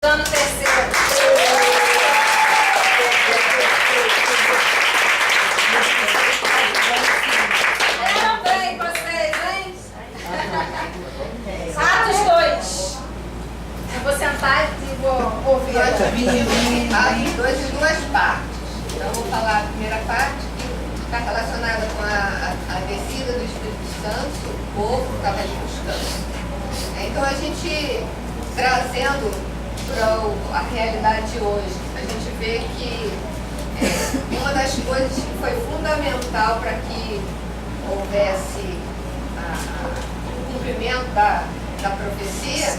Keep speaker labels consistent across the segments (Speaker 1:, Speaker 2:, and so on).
Speaker 1: Ano terceiro. Eram bem vocês, hein? Atos 2. Eu vou sentar e vou ouvir.
Speaker 2: Nós dividimos Atos 2 em duas partes. Então, vou falar a primeira parte, que está relacionada com a descida do Espírito Santo, o povo que estava ali buscando. Então, a gente, trazendo para a realidade de hoje, a gente vê que uma das coisas que foi fundamental para que houvesse o cumprimento da profecia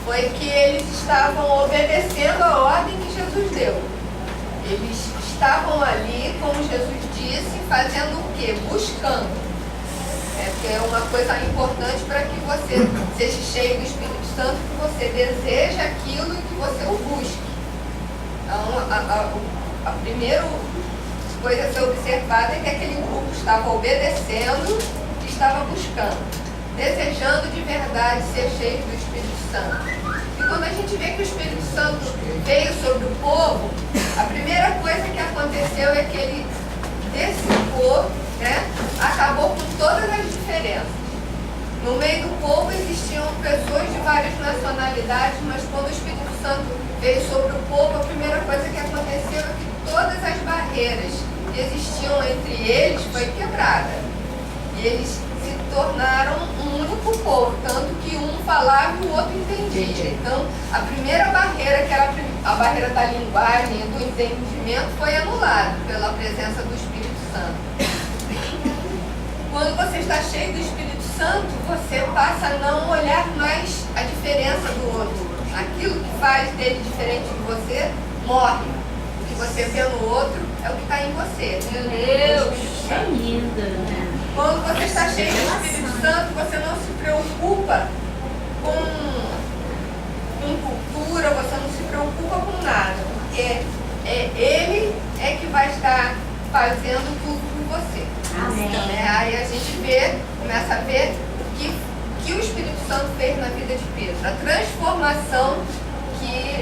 Speaker 2: foi que eles estavam obedecendo a ordem que Jesus deu. Eles estavam ali, como Jesus disse, fazendo o quê? Buscando. Que é uma coisa importante para que você seja cheio do Espírito Santo, que você deseje aquilo e que você o busque. Então, a primeira coisa a ser observada é que aquele grupo estava obedecendo e estava buscando, desejando de verdade ser cheio do Espírito Santo. E quando a gente vê que o Espírito Santo veio sobre o povo, a primeira coisa que aconteceu é que ele dissipou, acabou com todas as diferenças. No meio do povo existiam pessoas de várias nacionalidades, mas quando o Espírito Santo veio sobre o povo, a primeira coisa que aconteceu é que todas as barreiras que existiam entre eles foi quebrada. E eles se tornaram um único povo, tanto que um falava e o outro entendia. Então, a primeira barreira, que era a barreira da linguagem e do entendimento, foi anulada pela presença do Espírito Santo. Quando você está cheio do Espírito Santo, você passa a não olhar mais a diferença do outro. Aquilo que faz dele diferente de você, morre. O que você vê no outro é o que está em você.
Speaker 1: Meu Deus! É lindo, né?
Speaker 2: Quando você está cheio do Espírito Santo, você não se preocupa com cultura, você não se preocupa com nada. Porque ele é que vai estar fazendo tudo por você.
Speaker 1: Amém.
Speaker 2: Aí a gente começa a ver o que o Espírito Santo fez na vida de Pedro. A transformação que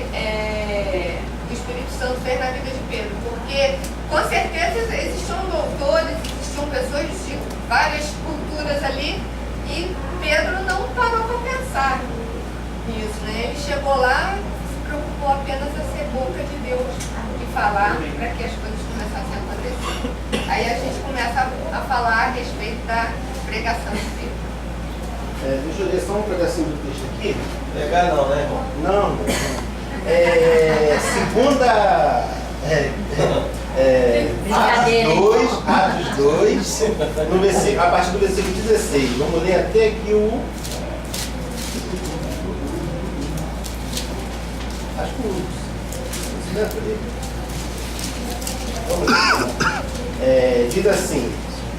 Speaker 2: o Espírito Santo fez na vida de Pedro. Porque, com certeza, existiam doutores, existiam pessoas de várias culturas ali, e Pedro não parou para pensar nisso, né? Ele chegou lá e se preocupou apenas a ser boca de Deus e falar para que as coisas começassem a acontecer. Aí a gente começa a falar a respeito da pregação de Pedro.
Speaker 3: Deixa eu ler só um pedacinho do texto aqui.
Speaker 4: Pregar não, né, irmão?
Speaker 3: Não. Segunda... Atos 2, a partir do versículo 16. Vamos ler até aqui o... Acho que vamos ler. Diz assim: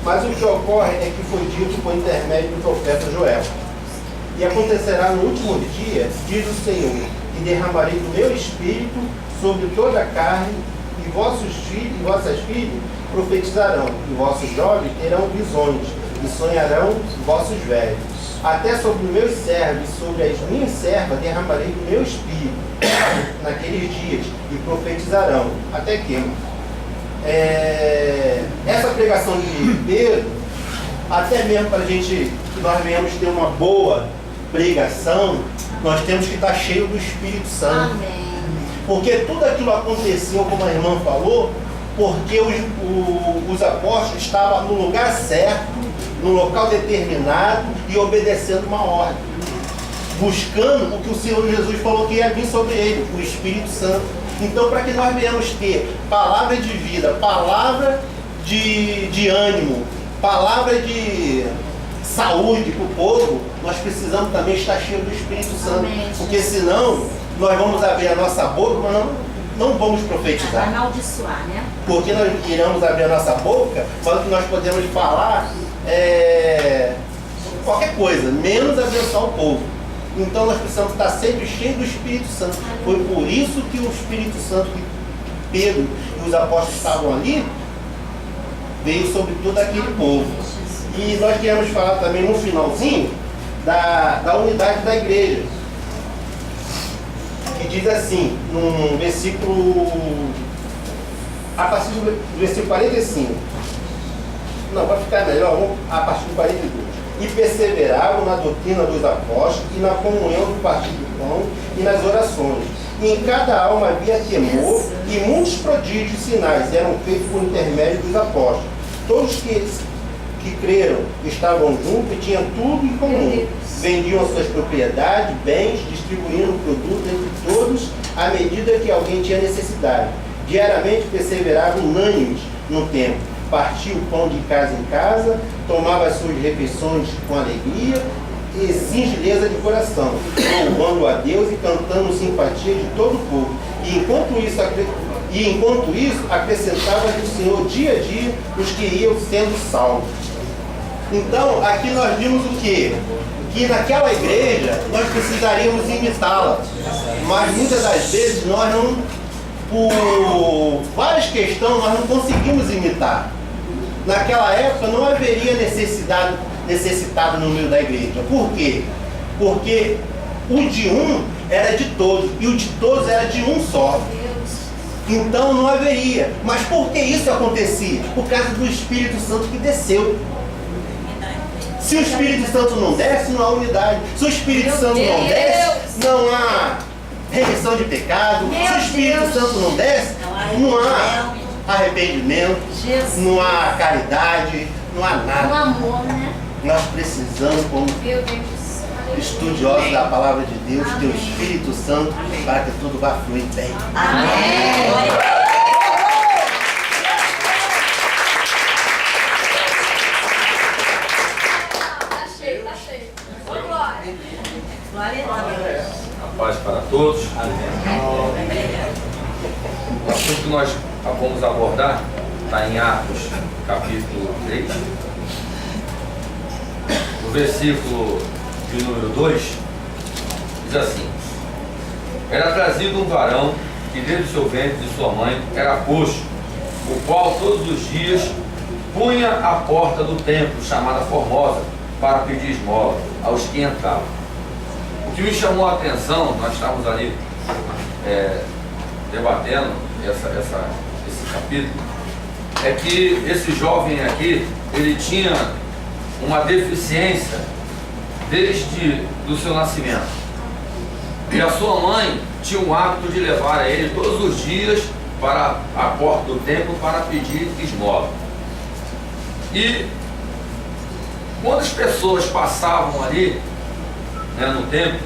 Speaker 3: mas o que ocorre é que foi dito por intermédio do profeta Joel. E acontecerá no último dia, diz o Senhor, que derramarei do meu espírito sobre toda a carne, e vossos filhos e vossas filhas profetizarão, e vossos jovens terão visões, e sonharão vossos velhos. Até sobre os meus servos e sobre as minhas servas derramarei do meu espírito naqueles dias, e profetizarão. Até que essa pregação de Pedro, até mesmo para que nós venhamos ter uma boa pregação, nós temos que estar cheio do Espírito Santo.
Speaker 1: Amém.
Speaker 3: Porque tudo aquilo aconteceu, como a irmã falou, porque os apóstolos estavam no lugar certo, no local determinado e obedecendo uma ordem, buscando o que o Senhor Jesus falou que ia vir sobre ele, o Espírito Santo. Então, para que nós venhamos ter palavra de vida, palavra de ânimo, palavra de saúde para o povo, nós precisamos também estar cheios do Espírito Santo.
Speaker 1: Amém.
Speaker 3: Porque senão nós vamos abrir a nossa boca, mas não vamos profetizar.
Speaker 1: Vai amaldiçoar, né?
Speaker 3: Porque nós iremos abrir a nossa boca, mas o que nós podemos falar é qualquer coisa, menos abençoar o povo. Então nós precisamos estar sempre cheios do Espírito Santo. Foi por isso que o Espírito Santo, que Pedro e os apóstolos estavam ali, veio sobre todo aquele povo. E nós queremos falar também no finalzinho da unidade da igreja. Que diz assim, no versículo, a partir do versículo 45. Não, vai ficar melhor, vamos a partir do 42. E perseveravam na doutrina dos apóstolos e na comunhão do partir do pão e nas orações. E em cada alma havia temor, e muitos prodígios e sinais eram feitos por intermédio dos apóstolos. Todos que creram estavam juntos e tinham tudo em comum. Vendiam suas propriedades, bens, distribuindo produtos entre todos à medida que alguém tinha necessidade. Diariamente perseveravam unânimes no templo. Partia o pão de casa em casa, tomava as suas refeições com alegria e singeleza de coração, louvando a Deus e cantando simpatia de todo o povo. E enquanto isso acrescentava do Senhor dia a dia os que iam sendo salvos. Então, aqui nós vimos o quê? Que naquela igreja nós precisaríamos imitá-la, mas muitas das vezes nós não, por várias questões, nós não conseguimos imitar. Naquela época não haveria necessitado no meio da igreja. Por quê? Porque o de um era de todos e o de todos era de um só. Então não haveria. Mas por que isso acontecia? Por causa do Espírito Santo que desceu. Se o Espírito Santo não desce, não há unidade. Se o Espírito Santo não desce, não há remissão de pecado. Se o Espírito Santo não desce, não há arrependimento, não há caridade, não há nada.
Speaker 1: Um amor, né?
Speaker 3: Nós precisamos, como
Speaker 1: Meu Deus.
Speaker 3: estudiosos da palavra de Deus, ter o Espírito Santo para que tudo vá fluir bem.
Speaker 1: Amém. Tá cheio, tá cheio. Glória.
Speaker 4: Glória a Deus.
Speaker 5: A paz para todos. O assunto que nós vamos abordar está em Atos, capítulo 3. O versículo de número 2 diz assim: era trazido um varão que desde o seu ventre de sua mãe era coxo, o qual todos os dias punha à porta do templo, chamada Formosa, para pedir esmola aos que entravam. O que me chamou a atenção, nós estávamos ali debatendo esse capítulo, é que esse jovem aqui, ele tinha uma deficiência desde do seu nascimento. E a sua mãe tinha o hábito de levar ele todos os dias para a porta do templo para pedir esmola. E quando as pessoas passavam ali, né, no templo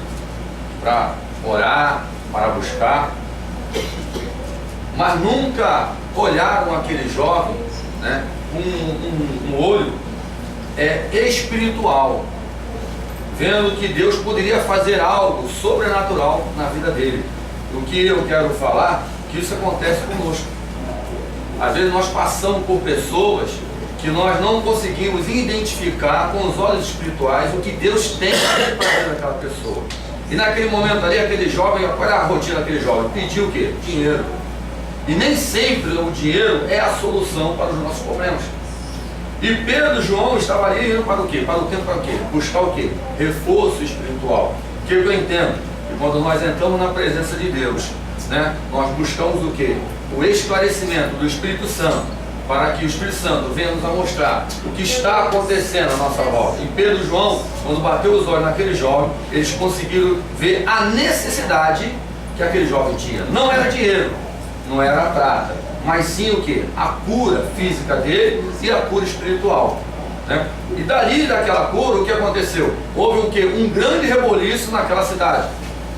Speaker 5: para orar, para buscar, mas nunca olharam aquele jovem, né, com um olho espiritual, vendo que Deus poderia fazer algo sobrenatural na vida dele. O que eu quero falar, que isso acontece conosco. Às vezes nós passamos por pessoas que nós não conseguimos identificar com os olhos espirituais o que Deus tem para fazer naquela pessoa. E naquele momento ali, aquele jovem, qual é a rotina daquele jovem? Pediu o quê? Dinheiro. E nem sempre o dinheiro é a solução para os nossos problemas. E Pedro e João estavam ali indo para o quê? Para o tempo, para o quê? Buscar o quê? Reforço espiritual. O que eu entendo? Que quando nós entramos na presença de Deus, né, nós buscamos o quê? O esclarecimento do Espírito Santo, para que o Espírito Santo venha nos mostrar o que está acontecendo à nossa volta. E Pedro e João, quando bateu os olhos naquele jovem, eles conseguiram ver a necessidade que aquele jovem tinha. Não era dinheiro, não era a prata, mas sim o que? A cura física dele e a cura espiritual, né? E dali daquela cura, o que aconteceu? Houve o que? Um grande reboliço naquela cidade,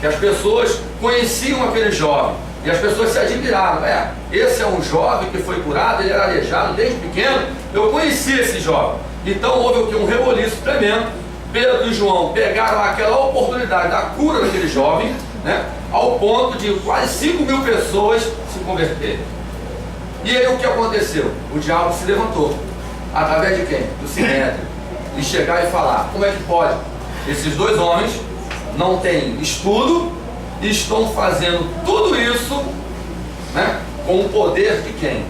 Speaker 5: que as pessoas conheciam aquele jovem e as pessoas se admiraram. Esse é um jovem que foi curado, ele era aleijado desde pequeno, eu conheci esse jovem. Então houve o que? Um reboliço tremendo. Pedro e João pegaram aquela oportunidade da cura daquele jovem, né, ao ponto de quase 5.000 pessoas se converterem. E aí o que aconteceu? O diabo se levantou, através de quem? Do Sinédrio, e chegar e falar: como é que pode? Esses dois homens não têm estudo e estão fazendo tudo isso, né, com o poder de quem?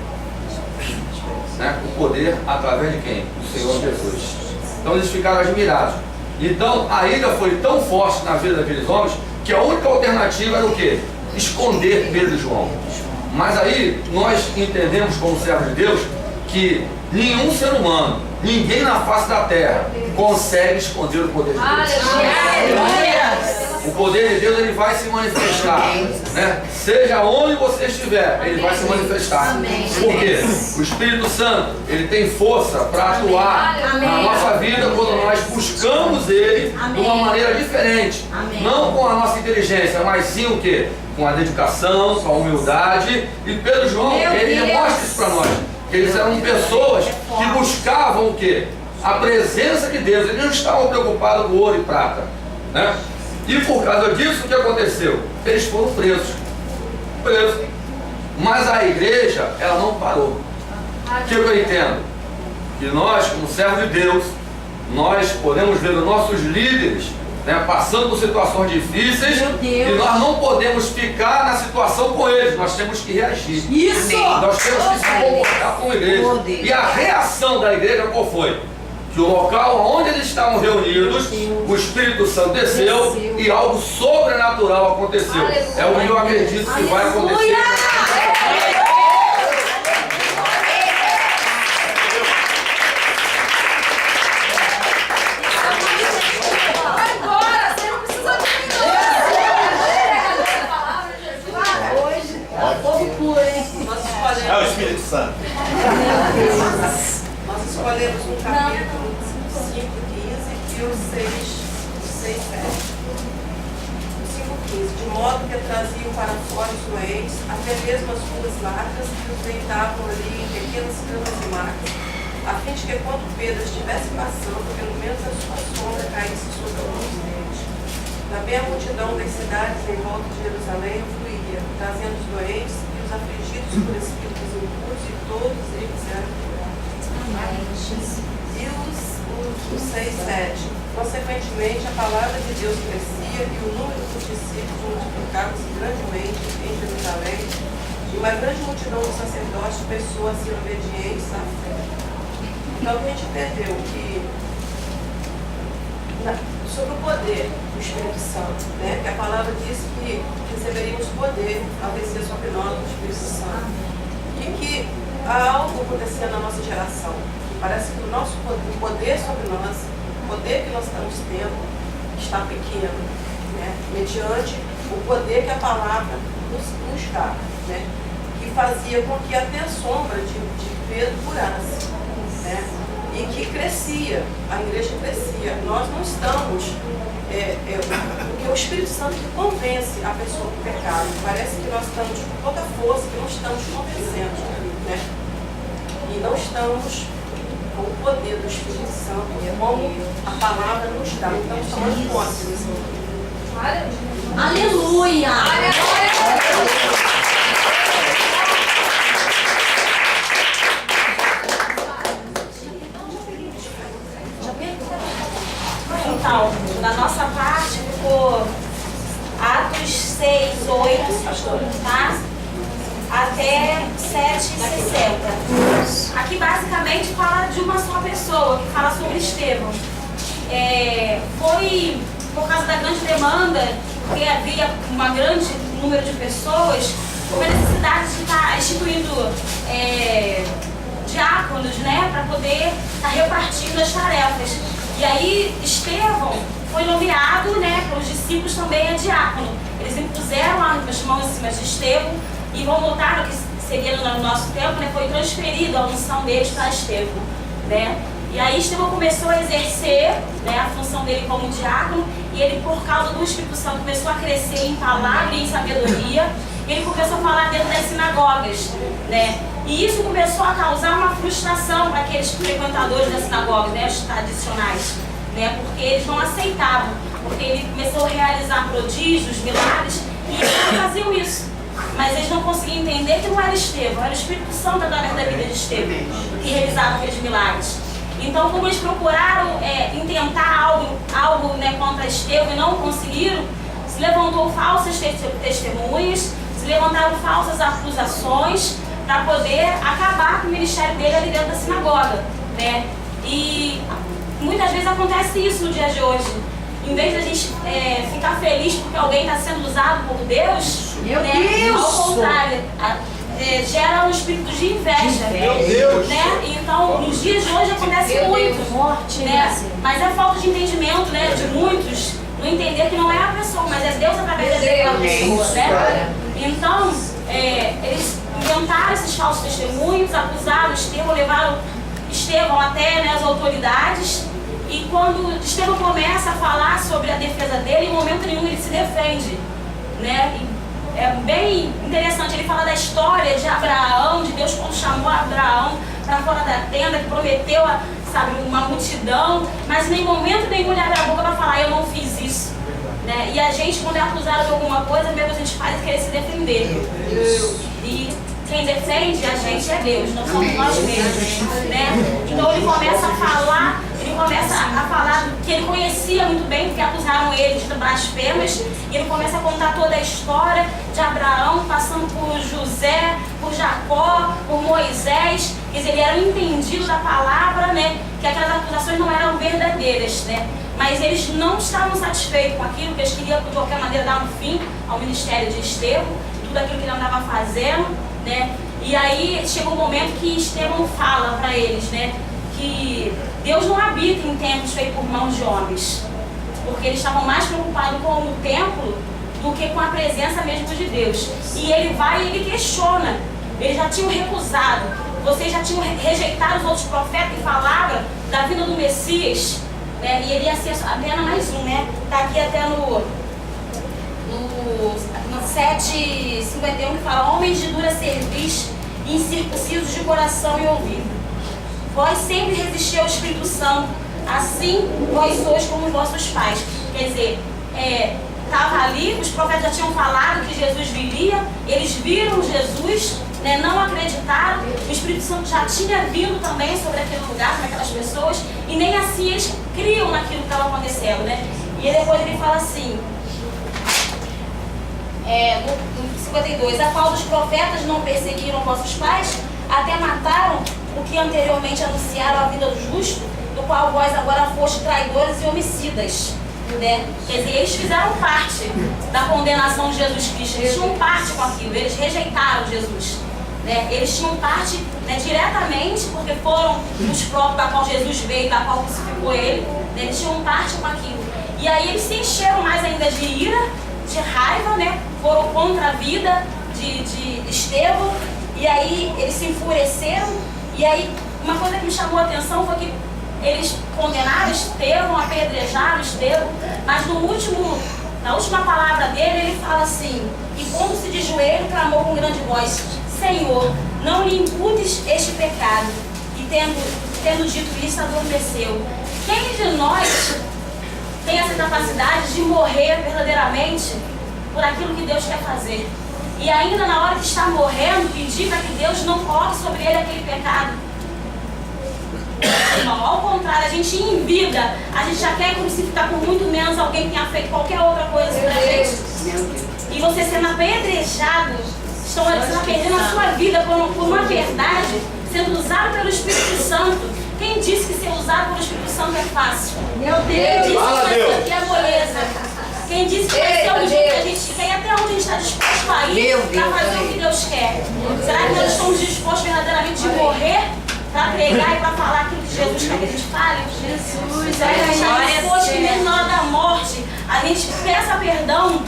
Speaker 5: Né, o poder através de quem? Do Senhor Jesus. Então eles ficaram admirados. Então a ira foi tão forte na vida daqueles homens que a única alternativa era o quê? esconder Pedro e João. Mas aí nós entendemos como servos de Deus que nenhum ser humano, ninguém na face da terra consegue esconder o poder de Deus. O poder de Deus, ele vai se manifestar, né? Seja onde você estiver, ele vai se manifestar. Por quê? O Espírito Santo, ele tem força para atuar na nossa vida quando nós buscamos ele de uma maneira diferente. Não com a nossa inteligência, mas sim o quê? Com a dedicação, com a humildade. E Pedro e João, ele mostra isso para nós. Que eles eram pessoas que buscavam o quê? A presença de Deus. Eles não estavam preocupados com ouro e prata, né? E por causa disso, o que aconteceu? Eles foram presos. Mas a igreja, ela não parou. O que eu entendo? Que nós, como servos de Deus, nós podemos ver os nossos líderes, né, passando por situações difíceis, e nós não podemos ficar na situação com eles, nós temos que reagir.
Speaker 4: Isso!
Speaker 5: Nós temos que se comportar como igreja. E a reação da igreja qual foi? Que o local onde eles estavam reunidos, o Espírito Santo desceu e algo sobrenatural aconteceu. É o que eu acredito que vai acontecer.
Speaker 1: Agora, você não precisa de mim,
Speaker 3: É o Espírito Santo.
Speaker 6: Nós escolhemos um capítulo 5:15 e o 6:7. 5:15. De modo que traziam para fora os doentes, até mesmo as ruas largas, e os deitavam ali em pequenas camas e macas, a fim de que quando Pedro estivesse passando, pelo menos a sua sombra caísse sobre alguns deles. Também a multidão das cidades em volta de Jerusalém fluía, trazendo os doentes e os afligidos por espíritos impuros, e todos eles eram curados. E o 6:7. Consequentemente, a palavra de Deus crescia e o número dos discípulos multiplicava-se grandemente em Jerusalém, e uma grande multidão de sacerdotes e pessoas assim obedientes à fé. Então a gente entendeu que sobre o poder do Espírito Santo, né? Que a palavra diz que receberíamos poder ao descer sobre nós o Espírito Santo. E que há algo acontecendo na nossa geração. Parece que o nosso poder sobre nós, o poder que nós estamos tendo, está pequeno, né? Mediante o poder que a palavra nos dá, né? Que fazia com que até a sombra de Pedro curasse, né? E que crescia, a igreja crescia. Nós não estamos, porque o Espírito Santo que convence a pessoa do pecado. Parece que nós estamos com toda força, que não estamos convencendo, né? E não estamos com o poder do Espírito Santo, como a palavra nos dá. Então, estamos fortes nesse momento.
Speaker 4: Aleluia!
Speaker 7: Então, da nossa parte ficou Atos 6:8, pastor, tá? Até 7:60. Aqui basicamente fala de uma só pessoa, que fala sobre Estevão. Foi por causa da grande demanda, porque havia um grande número de pessoas, houve a necessidade de estar instituindo diáconos, né, para poder estar repartindo as tarefas. E aí Estevão foi nomeado, né, pelos discípulos também a diácono. Eles impuseram as mãos em cima de Estevão e vão notar que seria no nosso tempo, né, foi transferido a unção deles para Estevão, né. E aí Estevão começou a exercer, né, a função dele como diácono, e ele, por causa do Espírito Santo, começou a crescer em palavra e em sabedoria. Ele começou a falar dentro das sinagogas, né? E isso começou a causar uma frustração para aqueles frequentadores das sinagogas, né, os tradicionais, né? Porque eles não aceitavam, porque ele começou a realizar prodígios, milagres, e eles não faziam isso. Mas eles não conseguiam entender que não era Estevão, era o Espírito Santo através da vida de Estevão que realizava aqueles milagres. Então, como eles procuraram intentar algo, né, contra Estevão e não conseguiram, se levantou falsas testemunhas, se levantaram falsas acusações para poder acabar com o ministério dele ali dentro da sinagoga, né? E muitas vezes acontece isso no dia de hoje. em vez de a gente ficar feliz porque alguém está sendo usado por Deus, ao contrário, gera um espírito de inveja.
Speaker 3: Meu Deus!
Speaker 7: Né? Então, nos dias de hoje acontece muito.
Speaker 4: Morte,
Speaker 7: Né? Mas é falta de entendimento, né, de muitos, não entender que não é a pessoa, mas é Deus através daquela pessoa. Né? Então, eles inventaram esses falsos testemunhos, acusaram Estevão, levaram Estevão até, né, as autoridades. E quando Estevão começa a falar sobre a defesa dele, em momento nenhum ele se defende. Né? E é bem interessante, ele fala da história de Abraão, de Deus quando chamou Abraão para fora da tenda, que prometeu uma multidão, mas em momento nenhum ele abre a boca para falar, eu não fiz isso. Né? E a gente, quando é acusado de alguma coisa, mesmo a gente faz é querer se defender. E quem defende a gente é Deus, não somos nós mesmos. Né? Então ele começa a falar que ele conhecia muito bem, porque acusaram ele de blasfemas, e ele começa a contar toda a história de Abraão, passando por José, por Jacó, por Moisés. Quer dizer, ele era um entendido da palavra, né? Que aquelas acusações não eram verdadeiras, né? Mas eles não estavam satisfeitos com aquilo, porque eles queriam, de qualquer maneira, dar um fim ao ministério de Estevão, tudo aquilo que ele andava fazendo, né? E aí chegou um momento que Estevão fala para eles, né? Que Deus não habita em templos feitos por mãos de homens, porque eles estavam mais preocupados com o templo do que com a presença mesmo de Deus. E ele vai e ele questiona. Eles já tinham recusado, vocês já tinham rejeitado os outros profetas que falavam da vinda do Messias, né? E ele ia ser apenas mais um, né? Está aqui até no 7:51 que fala: homens de dura cerviz e incircuncisos de coração e ouvido. Vós sempre resistiu ao Espírito Santo, assim vós sois como os vossos pais. Quer dizer, estava ali, os profetas já tinham falado que Jesus viria, eles viram Jesus, né, não acreditaram, o Espírito Santo já tinha vindo também sobre aquele lugar, sobre aquelas pessoas, e nem assim eles criam naquilo que estava acontecendo. Né? E depois ele fala assim, no 52, a qual dos profetas não perseguiram vossos pais, até mataram o que anteriormente anunciaram a vida do justo, do qual vós agora fostes traidores e homicidas. Né? Quer dizer, eles fizeram parte da condenação de Jesus Cristo, eles tinham parte com aquilo, eles rejeitaram Jesus. Né? Eles tinham parte, né, diretamente, porque foram os próprios da qual Jesus veio, da qual crucificou ele, né? Eles tinham parte com aquilo. E aí eles se encheram mais ainda de ira, de raiva, né? Foram contra a vida de Estevão, e aí eles se enfureceram. E aí uma coisa que me chamou a atenção foi que eles condenaram Estevão, apedrejaram Estevão, mas na última palavra dele, ele fala assim: e pondo-se de joelho, clamou com grande voz: Senhor, não lhe imputes este pecado. E tendo dito isso, adormeceu. Quem de nós tem essa capacidade de morrer verdadeiramente por aquilo que Deus quer fazer? E ainda na hora que está morrendo, pedir para que Deus não coloque sobre ele aquele pecado? Não, ao contrário, a gente em vida, a gente já quer crucificar por muito menos alguém que tenha feito qualquer outra coisa sobre a gente. E você sendo apedrejado, estão perdendo a sua vida por uma verdade, sendo usado pelo Espírito Santo. Quem disse que ser usado pelo Espírito Santo é fácil?
Speaker 4: Meu Deus!
Speaker 7: Quem disse que vai ser aqui a moleza? Quem disse que vai ser o dia que a gente quer e até onde a gente está disposto a ir para fazer o que Deus quer? Será que nós estamos dispostos verdadeiramente de morrer para pregar e para falar aquilo que Jesus quer que a gente fale? Jesus, será que a gente está disposto que mesmo na hora da morte a gente peça perdão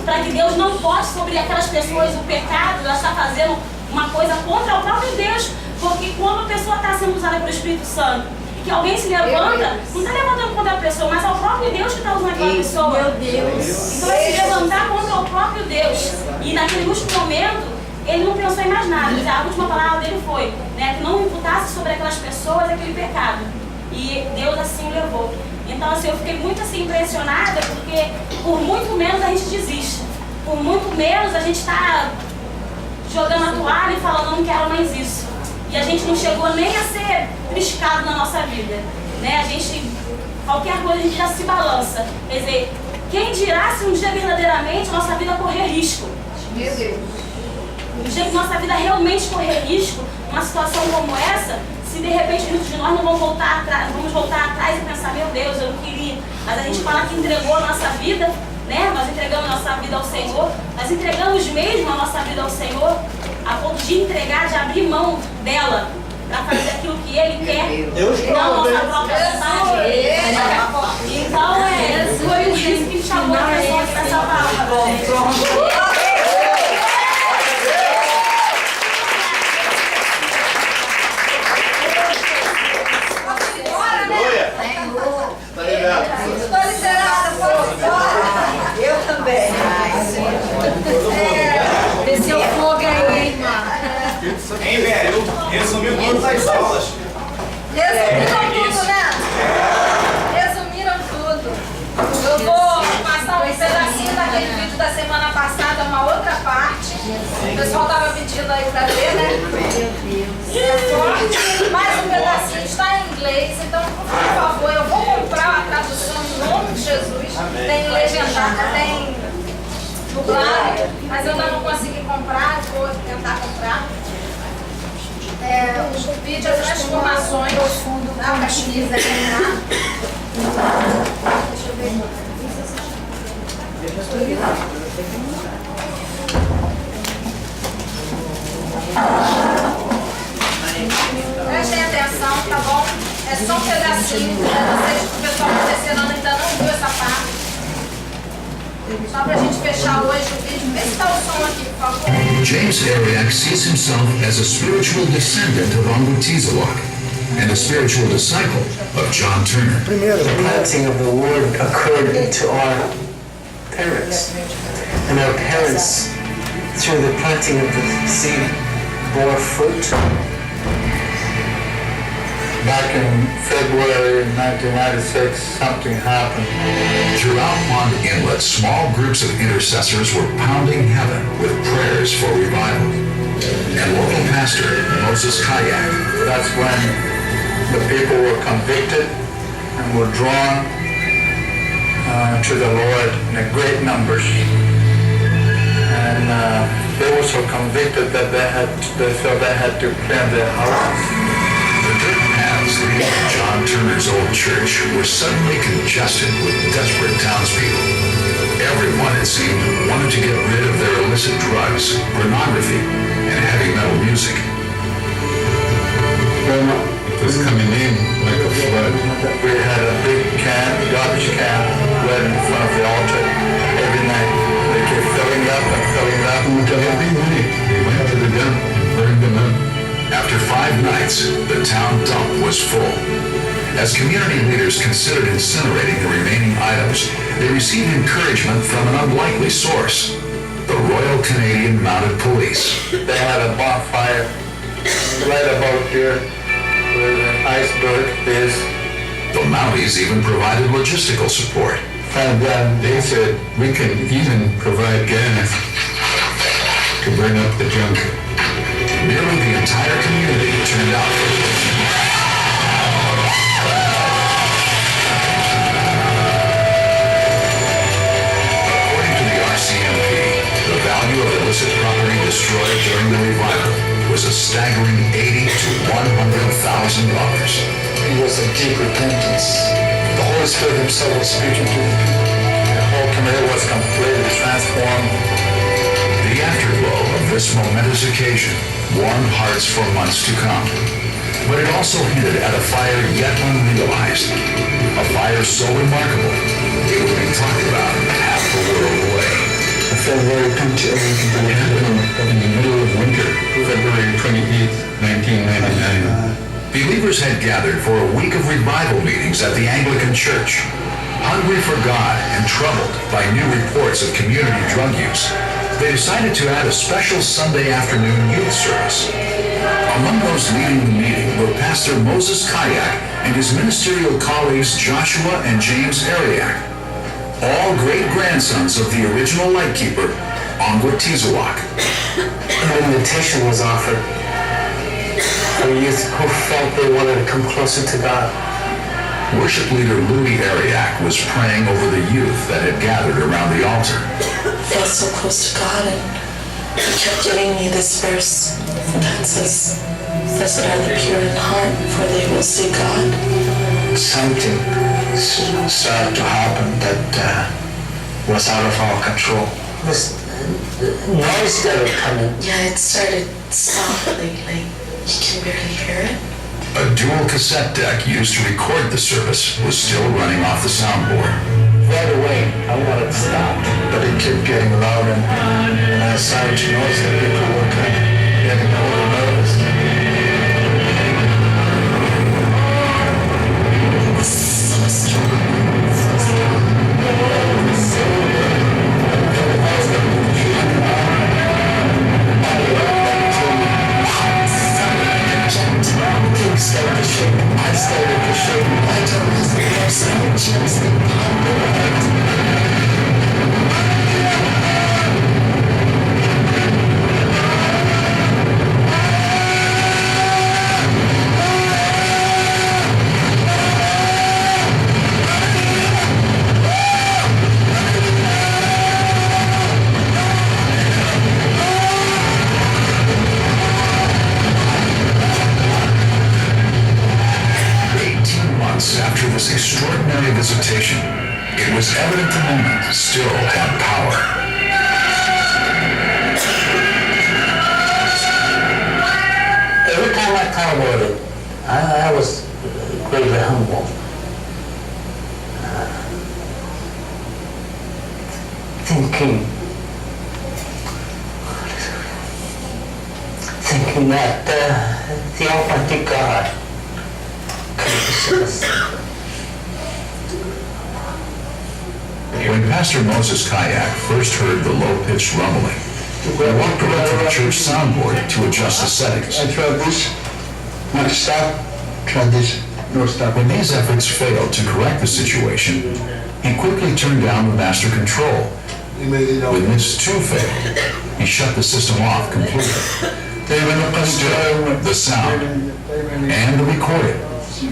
Speaker 7: para que Deus não poste sobre aquelas pessoas o pecado? Ela está fazendo uma coisa contra o próprio Deus, porque quando a pessoa está sendo usada pelo Espírito Santo, que alguém se levanta, não está levantando contra a pessoa, mas é o próprio Deus que está usando aquela pessoa.
Speaker 4: Meu Deus!
Speaker 7: Então vai se levantar contra o próprio Deus. E naquele último momento, ele não pensou em mais nada. A última palavra dele foi, né, que não imputasse sobre aquelas pessoas aquele pecado. E Deus assim o levou. Então assim, eu fiquei muito assim impressionada, porque por muito menos a gente desiste. Por muito menos a gente está jogando a toalha e falando, não quero mais isso. E a gente não chegou nem a ser triscado na nossa vida, né? A gente, qualquer coisa a gente já se balança. Quer dizer, quem dirá se um dia verdadeiramente nossa vida correr risco?
Speaker 2: Meu Deus.
Speaker 7: Um dia que nossa vida realmente correr risco, uma situação como essa, se de repente muitos de nós não vamos voltar atrás e pensar, meu Deus, eu não queria. Mas a gente fala que entregou a nossa vida, né? Nós entregamos a nossa vida ao Senhor, nós entregamos mesmo a nossa vida ao Senhor, a ponto de entregar, de abrir mão dela, para fazer aquilo que Ele quer,
Speaker 3: Deus
Speaker 7: não a
Speaker 3: prova,
Speaker 7: nossa própria vontade. Então foi isso que chamou a atenção aqui nessa palavra.
Speaker 3: Aleluia. Tá ligado?
Speaker 1: Estou liberada, posso embora.
Speaker 4: Eu também.
Speaker 1: Desceu fogo aí, irmã.
Speaker 8: Hein, velho? Resumiu todas as aulas.
Speaker 1: Resumiram tudo, né? Resumiram tudo. Eu vou passar um pedacinho daquele vídeo da semana passada, uma outra parte. O pessoal estava pedindo aí para ver, né? É forte. Mais um pedacinho está em inglês, então, por favor, eu vou comprar a tradução em nome de Jesus. Tem legendada, tem dublado, mas eu ainda não consegui comprar, vou tentar comprar. O vídeo As Transformações da Caxiniza. Deixa eu ver. Prestem atenção, tá bom? É só um pedacinho, né? Não sei se o pessoal acontecendo ainda não viu essa parte. Só pra gente fechar hoje o vídeo. Vê se tá o som aqui, por favor.
Speaker 9: James Ariak sees himself as a spiritual descendant of Ongwetizewak and a spiritual disciple of John Turner.
Speaker 10: The planting of the word occurred into our parents, and our parents, through the planting of the seed, bore fruit.
Speaker 11: Back in February 1996, something happened.
Speaker 9: Throughout Pond Inlet, small groups of intercessors were pounding heaven with prayers for revival. And local pastor Moses Kayak.
Speaker 11: That's when the people were convicted and were drawn to the Lord in great numbers. And they were so convicted that they felt they had to clean their houses.
Speaker 9: The dirt paths leading to John Turner's old church were suddenly congested with desperate townspeople. Everyone, it seemed, wanted to get rid of their illicit drugs, pornography, and heavy metal music.
Speaker 11: It was coming in like a flood. We had a big garbage can right in front of the altar every night. They kept filling up and filling up. Every night they went to the dump and burned them up.
Speaker 9: After 5 nights, the town dump was full. As community leaders considered incinerating the remaining items, they received encouragement from an unlikely source, the Royal Canadian Mounted Police.
Speaker 11: They had a bonfire right about here where the iceberg is.
Speaker 9: The Mounties even provided logistical support.
Speaker 11: And they said we can even provide gas to burn up the junk.
Speaker 9: Nearly the entire community turned out for it. According to the RCMP, the value of illicit property destroyed during the revival was a staggering $80,000 to $100,000.
Speaker 10: It was a deep repentance. The Holy Spirit Himself was speaking to them.
Speaker 11: The whole community was completely transformed.
Speaker 9: The afterglow of this momentous occasion warmed hearts for months to come. But it also hinted at a fire yet unrealized. A fire so remarkable, it would be talked about half the world away.
Speaker 10: I felt very punctual.
Speaker 11: It happened in the middle of winter, February 28th, 1999.
Speaker 9: Believers had gathered for a week of revival meetings at the Anglican Church. Hungry for God and troubled by new reports of community drug use, they decided to add a special Sunday afternoon youth service. Among those leading the meeting were Pastor Moses Kayak and his ministerial colleagues Joshua and James Ariak, all great-grandsons of the original lightkeeper, Ongwetizewak.
Speaker 10: An invitation was offered for youth who felt they wanted to come closer to God.
Speaker 9: Worship leader Louis Ariak was praying over the youth that had gathered around the altar.
Speaker 12: I felt so close to God, and He kept giving me this verse that says, Blessed are the pure in heart, for they will see God.
Speaker 11: Something started to happen that was out of our control.
Speaker 10: This noise that was coming.
Speaker 12: Yeah, it started softly, like you can barely hear it.
Speaker 9: A dual cassette deck used to record the service was still running off the soundboard.
Speaker 10: Right away, I wanted to stop.
Speaker 11: But it kept getting louder, and I started to notice that people were kind of getting a little nervous.
Speaker 12: So strong, so strong.
Speaker 10: Things started to shake. I started to shake.
Speaker 12: I don't know, there's so chills in
Speaker 9: After this extraordinary visitation, it was evident the moment still had power.
Speaker 10: Every time I thought about it, I was greatly humble. Thinking that the Almighty God could visit us.
Speaker 9: When Pastor Moses Kayak first heard the low-pitched rumbling, he walked over to the church soundboard to adjust the settings.
Speaker 11: I tried this. Might stop. Tried this. No stop.
Speaker 9: When these efforts failed to correct the situation, he quickly turned down the master control. When this too failed, he shut the system off completely. Still, the sound and the recording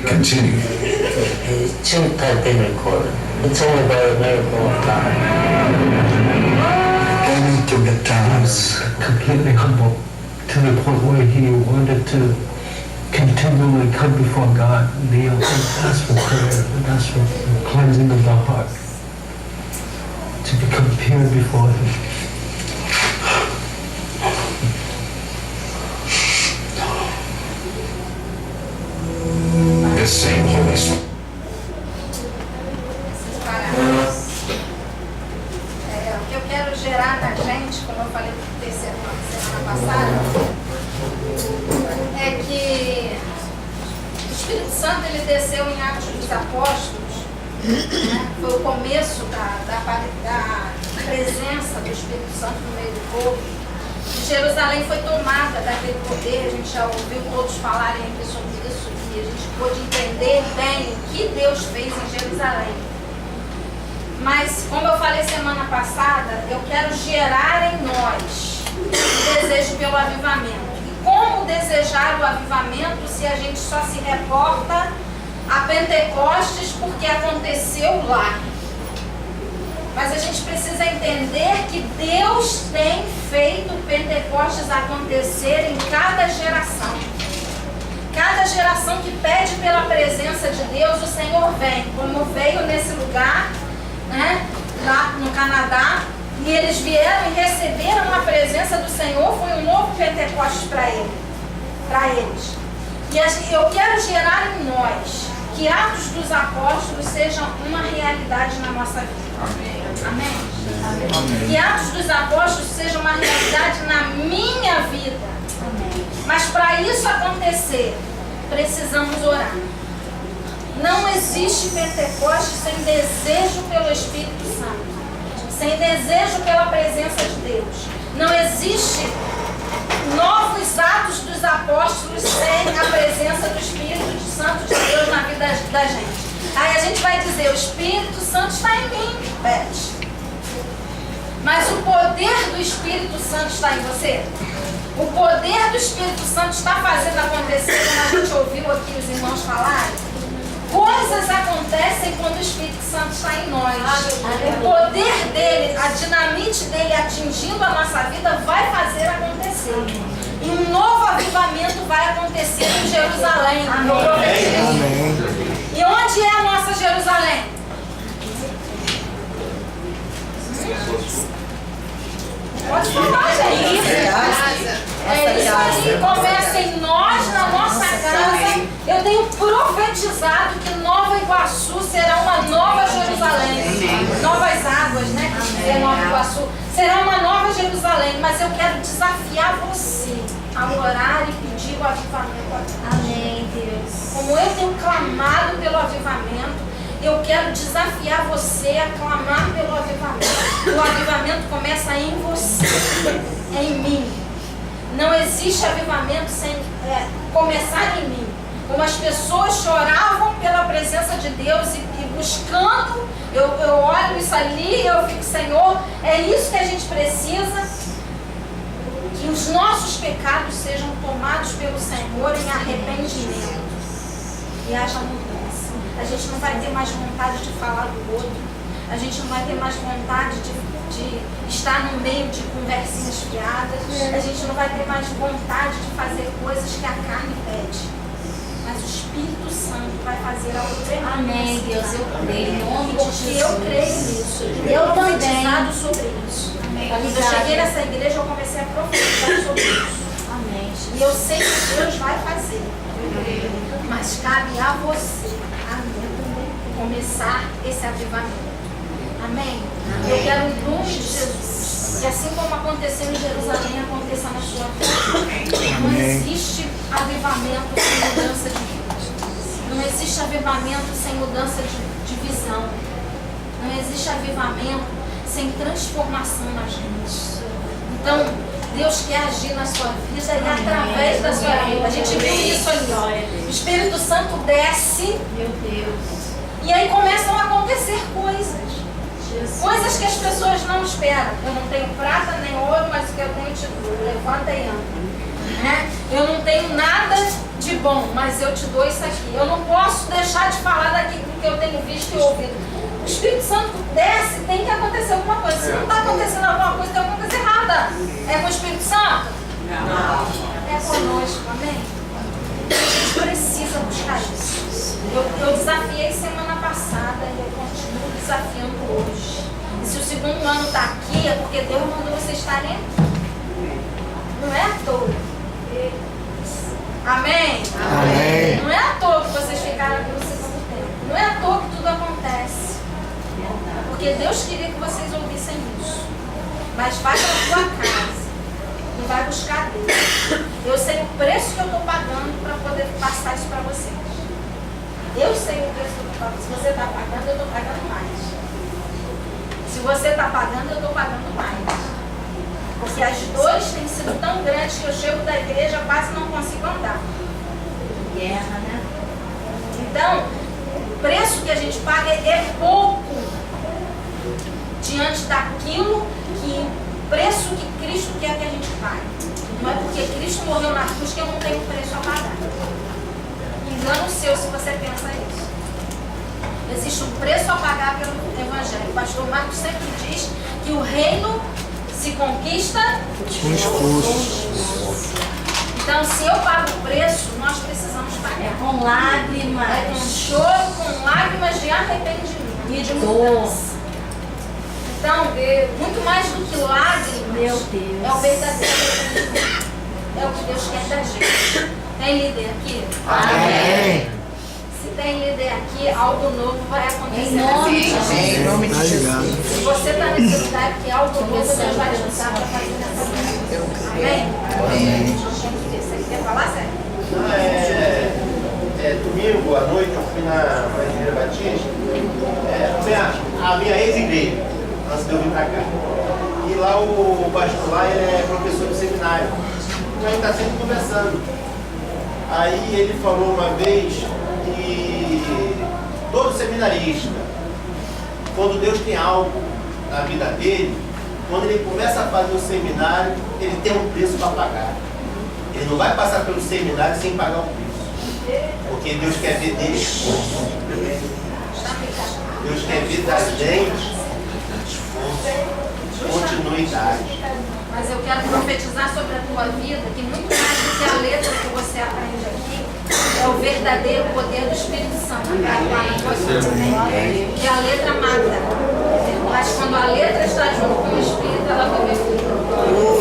Speaker 9: continued.
Speaker 10: It shouldn't have been recorded. It's only by a miracle of God.
Speaker 11: Only to get times.
Speaker 13: Completely humble to the point where he wanted to continually come before God, kneel and ask for prayer and ask for the cleansing of the heart, to become pure before him.
Speaker 9: The same Holy Spirit.
Speaker 1: O que eu quero gerar na gente, como eu falei no terceiro semana passada, é que o Espírito Santo ele desceu em Atos dos Apóstolos, né? Foi o começo da presença do Espírito Santo no meio do povo. Jerusalém foi tomada daquele poder, a gente já ouviu todos falarem aqui sobre isso e a gente pôde entender bem o que Deus fez em Jerusalém. Mas, como eu falei semana passada, eu quero gerar em nós o desejo pelo avivamento. E como desejar o avivamento se a gente só se reporta a Pentecostes porque aconteceu lá? Mas a gente precisa entender que Deus tem feito Pentecostes acontecer em cada geração. Cada geração que pede pela presença de Deus, o Senhor vem. Como veio nesse lugar, né, lá no Canadá, e eles vieram e receberam a presença do Senhor, foi um novo Pentecostes para eles. E eu quero gerar em nós que Atos dos Apóstolos sejam uma realidade na nossa vida. Amém? Amém. Que Atos dos Apóstolos seja uma realidade na minha vida. Amém. Mas para isso acontecer, precisamos orar. Não existe Pentecostes sem desejo pelo Espírito Santo, sem desejo pela presença de Deus. Não existe novos Atos dos Apóstolos sem a presença do Espírito Santo de Deus na vida da gente. Aí a gente vai dizer, o Espírito Santo está em mim, Beth. Mas o poder do Espírito Santo está em você? O poder do Espírito Santo está fazendo acontecer, como a gente ouviu aqui os irmãos falarem? Coisas acontecem quando o Espírito Santo está em nós. O poder dele, a dinamite dele atingindo a nossa vida vai fazer acontecer. E um novo avivamento avivamento vai acontecer em Jerusalém. Eu profetizo. E onde é a nossa Jerusalém? Pode falar, gente. É isso aí. Começa em nós, na nossa casa. Eu tenho profetizado que Nova Iguaçu será uma nova Jerusalém. Novas águas, né? É Nova Iguaçu. Será uma nova Jerusalém. Mas eu quero desafiar você a orar e pedir o avivamento. Amém, Deus. Como eu tenho clamado pelo avivamento, eu quero desafiar você a clamar pelo avivamento. O avivamento começa em você, em mim. Não existe avivamento sem começar em mim. Como as pessoas choravam pela presença de Deus e buscando, eu olho isso ali e eu fico, Senhor, é isso que a gente precisa. Que os nossos pecados sejam tomados pelo Senhor em arrependimento. E haja mudança. A gente não vai ter mais vontade de falar do outro. A gente não vai ter mais vontade de estar no meio de conversinhas fiadas. A gente não vai ter mais vontade de fazer coisas que a carne pede. Mas o Espírito Santo vai fazer algo tremendo. Amém, Deus, eu creio. Em nome de Jesus. Porque eu creio nisso. Eu profetizado sobre isso. Amém. Quando eu cheguei nessa igreja, eu comecei a profetizar sobre isso. Amém. E eu sei que Deus vai fazer. Mas cabe a você, começar esse avivamento. Amém? Eu quero em nome de Jesus que assim como aconteceu em Jerusalém, aconteça na sua vida. Não existe avivamento sem mudança de vida. Não existe avivamento sem mudança de visão. Não existe avivamento sem transformação na gente. Então, Deus quer agir na sua vida e através da sua vida. A gente viu isso ali, ó. O Espírito Santo desce. Meu Deus. E aí começam a acontecer coisas. Coisas que as pessoas não esperam. Eu não tenho prata nem ouro, mas o que eu tenho te dou. Levanta e anda. Né? Eu não tenho nada de bom, mas eu te dou isso aqui. Eu não posso deixar de falar daquilo que eu tenho visto e ouvido. O Espírito Santo desce, tem que acontecer alguma coisa. Se não está acontecendo alguma coisa, tem alguma coisa errada. É com o Espírito Santo? Não. É conosco, amém? A gente precisa buscar isso. Eu desafiei semana passada e eu continuo desafiando hoje. E se o segundo ano está aqui, é porque Deus mandou vocês estarem aqui. Não é à toa. Amém? Amém? Não é à toa que vocês ficaram aqui no segundo tempo. Não é à toa que tudo acontece. Porque Deus queria que vocês ouvissem isso. Mas vai para a tua casa e vai buscar Deus. Eu sei o preço que eu estou pagando para poder passar isso para vocês. Eu sei o preço que eu estou pagando. Se você está pagando, eu estou pagando mais. Se você está pagando, eu estou pagando mais. Porque as dores têm sido tão grandes que eu chego da igreja quase não consigo andar. Guerra, né? Então, o preço que a gente paga é pouco diante daquilo que o preço que Cristo quer que a gente pague. Não é porque Cristo morreu na cruz que eu não tenho preço a pagar. Engano seu se você pensa isso. Existe um preço a pagar pelo Evangelho. O pastor Marcos sempre diz que o reino se conquista com esforço. Então, se eu pago o preço, nós precisamos pagar. É com lágrimas. É com choro, com lágrimas de arrependimento e de mudança. Então, muito mais do que lágrimas, meu Deus, é o verdadeiro arrependimento. É o que Deus quer da gente. Tem líder aqui? Amém. Se tem líder aqui, algo novo vai acontecer. Em nome de Jesus. Se você está nesse lugar que algo novo Deus vai te usar para fazer nessa vida. Amém? Amém. Você quer falar, Sérgio?
Speaker 3: Domingo à noite eu fui na Igreja Batista, a minha ex-igreja, antes de eu vir para cá. E lá o pastor lá, ele é professor de seminário. Então a gente está sempre conversando. Aí ele falou uma vez que todo seminarista, quando Deus tem algo na vida dele, quando ele começa a fazer o seminário, ele tem um preço para pagar. Ele não vai passar pelo seminário sem pagar o preço. Porque Deus quer ver dele esforço. Deus quer ver da gente esforço, continuidade.
Speaker 1: Mas eu quero profetizar sobre a tua vida que muito mais do que que a letra que você aprende aqui é o verdadeiro poder do Espírito Santo para atuar na tua vida. Que a letra mata, mas quando a letra está junto com o Espírito, ela vivifica.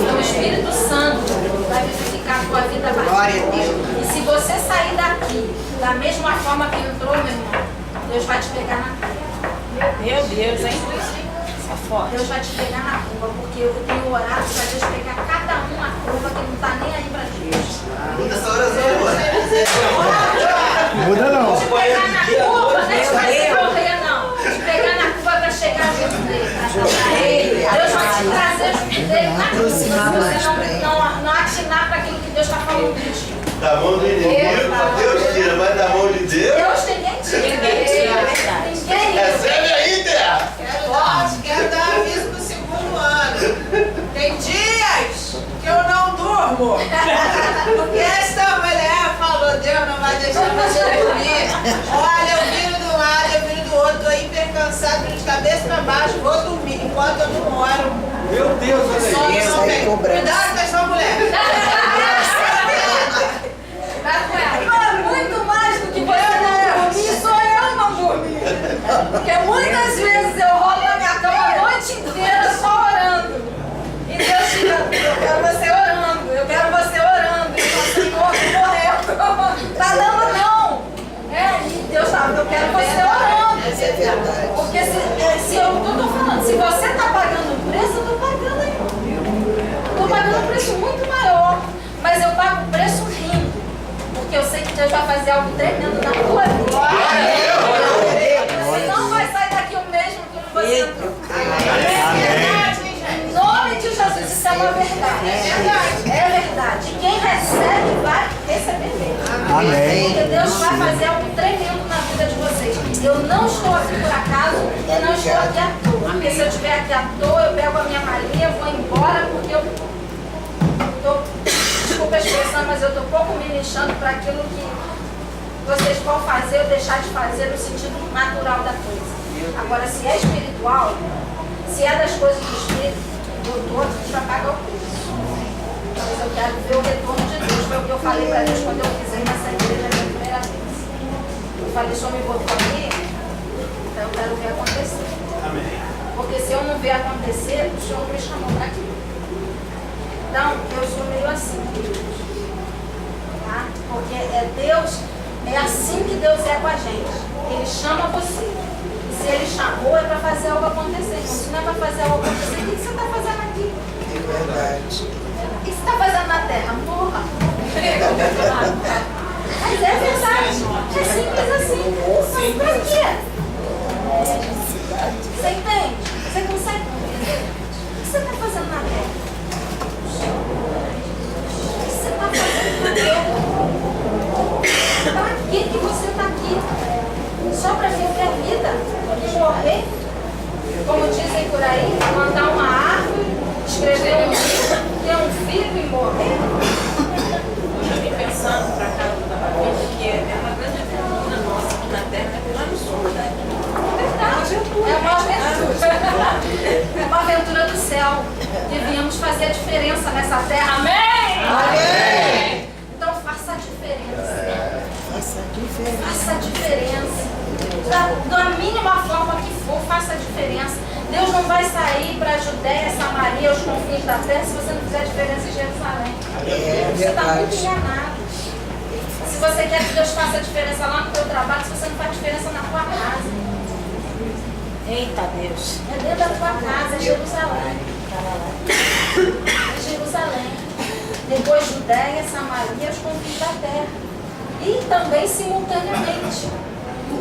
Speaker 1: Então o Espírito Santo vai vivificar a tua vida bastante. E se você sair daqui da mesma forma que entrou, meu irmão, Deus vai te pegar na rua.
Speaker 7: Meu Deus, hein?
Speaker 1: Deus vai te pegar na rua, porque eu tenho orado para Deus pegar cada um na curva que não está nem aí para Deus.
Speaker 3: Muda essa oração,
Speaker 13: Muda não.
Speaker 1: Te pegar na curva, não é te correr, não. Te pegar na curva para chegar junto dele. Deus vai te trazer junto dele na curva. Se você não atinar para aquilo que Deus está falando de ti.
Speaker 3: Da mão do inimigo, Deus tira, mas da mão de Deus.
Speaker 1: Deus ninguém tira. Ninguém tira, é verdade.
Speaker 3: Recebe aí, Terra.
Speaker 2: Quero dar aviso pro segundo ano. Tem dias que eu não durmo. Porque esta mulher falou, Deus não vai deixar você dormir. Olha, eu viro de um lado, eu viro do outro, tô hiper cansado, de cabeça pra baixo, vou dormir enquanto eu não moro.
Speaker 3: Meu Deus, olha isso.
Speaker 2: Cuidado com essa mulher.
Speaker 1: Muito mais do que você não dormir, sou eu não dormir. Porque muitas vezes eu rolo na minha cama a noite inteira só orando. E Deus fica, eu quero você orando, eu quero você orando. E o Senhor morreu. Tá dando não. E Deus sabe, eu quero você orando.
Speaker 2: Isso é verdade.
Speaker 1: Porque se eu tô falando, se você tá pagando um preço, eu tô pagando aí. Tô pagando um preço muito maior. Mas eu pago o preço rindo. Porque eu sei que Deus vai fazer algo tremendo na tua vida. Você não vai sair daqui o mesmo que você entrou. Em nome de Jesus, isso é uma verdade. É verdade. E quem recebe vai receber mesmo. Porque Deus vai fazer algo tremendo na vida de vocês. Eu não estou aqui por acaso e não estou aqui à toa. Porque se eu estiver aqui à toa, eu pego a minha malinha, vou embora, porque eu desculpa a expressão, mas eu estou pouco me lixando para aquilo que vocês vão fazer ou deixar de fazer no sentido natural da coisa. Agora, se é espiritual, se é das coisas do Espírito, do todo, a gente vai pagar o preço. Mas eu quero ver o retorno de Deus. Foi o que eu falei para Deus quando eu pisei nessa igreja pela primeira vez. Eu falei, o Senhor me botou aqui, então eu quero ver acontecer.
Speaker 3: Amém.
Speaker 1: Porque se eu não ver acontecer, o Senhor me chamou para aqui. Então, eu sou meio assim, tá? Porque Deus, é assim que Deus é com a gente. Ele chama você. E se Ele chamou, é para fazer algo acontecer. Então, se não é para fazer algo acontecer, o que você está fazendo aqui?
Speaker 2: É verdade.
Speaker 1: O que você está fazendo na terra? Morra. Mas é verdade. É simples assim. Mas para quê? Você entende? Você consegue entender? O que você está fazendo na terra? O que você está fazendo na terra? Para que você está aqui? Só para viver a vida e morrer? Como dizem por aí, plantar uma árvore, escrever um livro, ter um filho e morrer?
Speaker 6: Eu vim pensando para cá do Tabaquim, que é uma grande aventura nossa aqui na Terra, é lá no sul, né?
Speaker 1: Verdade, é uma aventura. É uma aventura do céu. Devíamos fazer a diferença nessa terra. Amém? Amém! Então faça a diferença. Faça a diferença. Da mínima forma que for, faça a diferença. Deus não vai sair para a Judéia, Samaria, os confins da terra, se você não fizer a diferença em Jerusalém. Você está muito enganado. Se você quer que Deus faça a diferença lá no teu trabalho, se você não faz diferença na tua casa.
Speaker 7: Eita Deus.
Speaker 1: É dentro da tua casa, é Jerusalém. É Jerusalém. Depois Judéia, Samaria, os confins da terra. E também simultaneamente.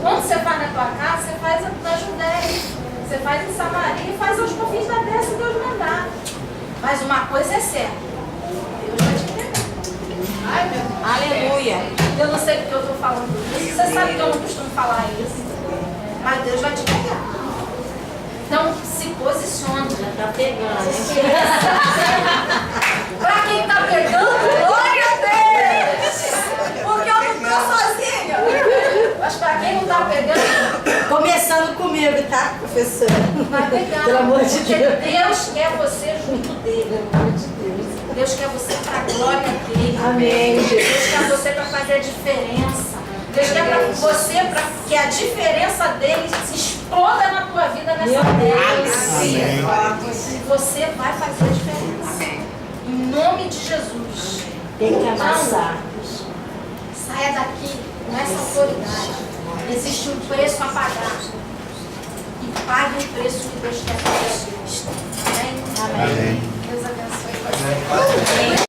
Speaker 1: Quando você faz na tua casa, você faz na Judéia. Você faz em Samaria e faz aos confins da terra se Deus mandar. Mas uma coisa é certa. Deus vai te pegar. Ai, meu Deus.
Speaker 7: Aleluia.
Speaker 1: Eu não sei porque eu estou falando isso. Você sabe que eu não costumo falar isso. Mas Deus vai te pegar. Então, se posiciona.
Speaker 7: Já está pegando.
Speaker 1: Para quem está pegando, glória a Deus! Porque eu não estou sozinha. Mas para quem não está pegando...
Speaker 4: Começando comigo, tá, professora?
Speaker 1: Vai pegar.
Speaker 4: Pelo amor de Deus.
Speaker 1: Deus quer você junto dele. Deus quer você para a glória dele.
Speaker 4: Amém.
Speaker 1: Deus quer você para fazer a diferença. Deus quer para você para que a diferença dele se exploda na tua vida nessa terra. Você vai fazer a diferença. Em nome de Jesus.
Speaker 4: Tem que amassar.
Speaker 1: Saia daqui com essa autoridade. Existe um preço a pagar. E pague o preço que Deus quer fazer. Amém?
Speaker 3: Amém.